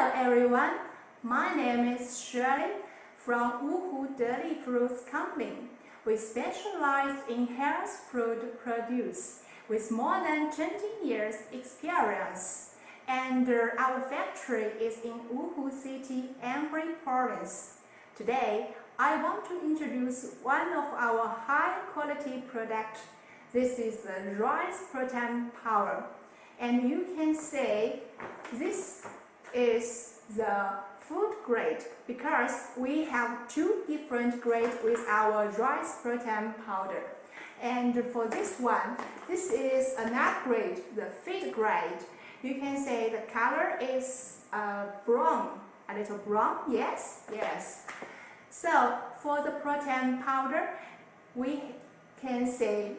Hello everyone, my name is Shirley from Deli Foods Company. We specialize in health food produce with more than 20 years experience, and our factory is in Wuhu City, Anhui Province. Today, I want to introduce one of our high-quality products. This is the rice protein powder, and you can say this is the food grade because we have two different grades with our rice protein powder. And for this one, this is a nut grade, the feed grade. You can say the color is brown, a little brown, yes. So for the protein powder, we can say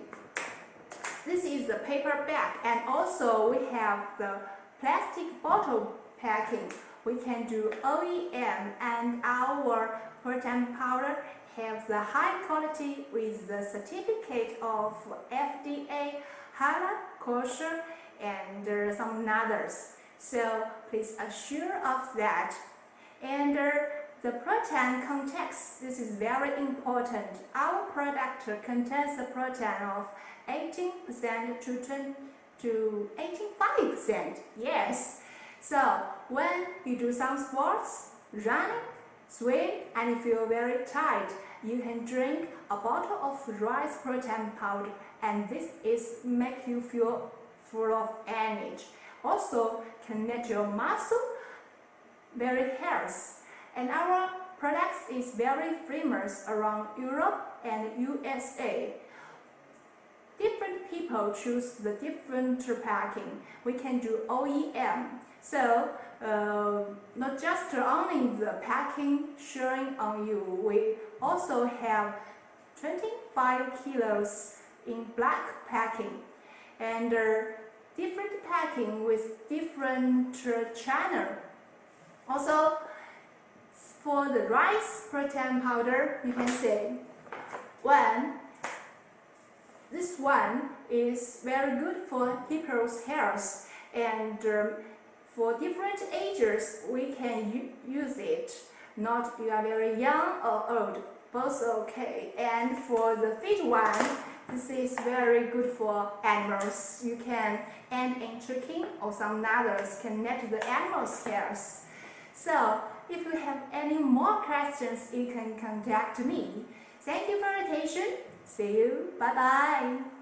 this is the paper bag, and also we have the plastic bottle packing. We can do OEM, and our protein powder has the high quality with the certificate of FDA, Halal, kosher, and some others. So please assure of that. And the protein context, this is very important. Our product contains a protein of 18% to 85%. Yes. So when you do some sports, running, swim, and you feel very tired, you can drink a bottle of rice protein powder, and this is make you feel full of energy. Also can make your muscle very healthy. And our products is very famous around Europe and USA. Different people choose the different packing. We can do OEM. So not just only the packing showing on you, we also have 25 kilos in black packing, and different packing with different channel. Also, for the rice protein powder, you can say this one is very good for people's health, and for different ages we can use it. Not you are very young or old, both okay. And for the feed one, this is very good for animals. You can add in chicken or some others can net the animals' health. So if you have any more questions, you can contact me. Thank you for your attention. See you. Bye bye.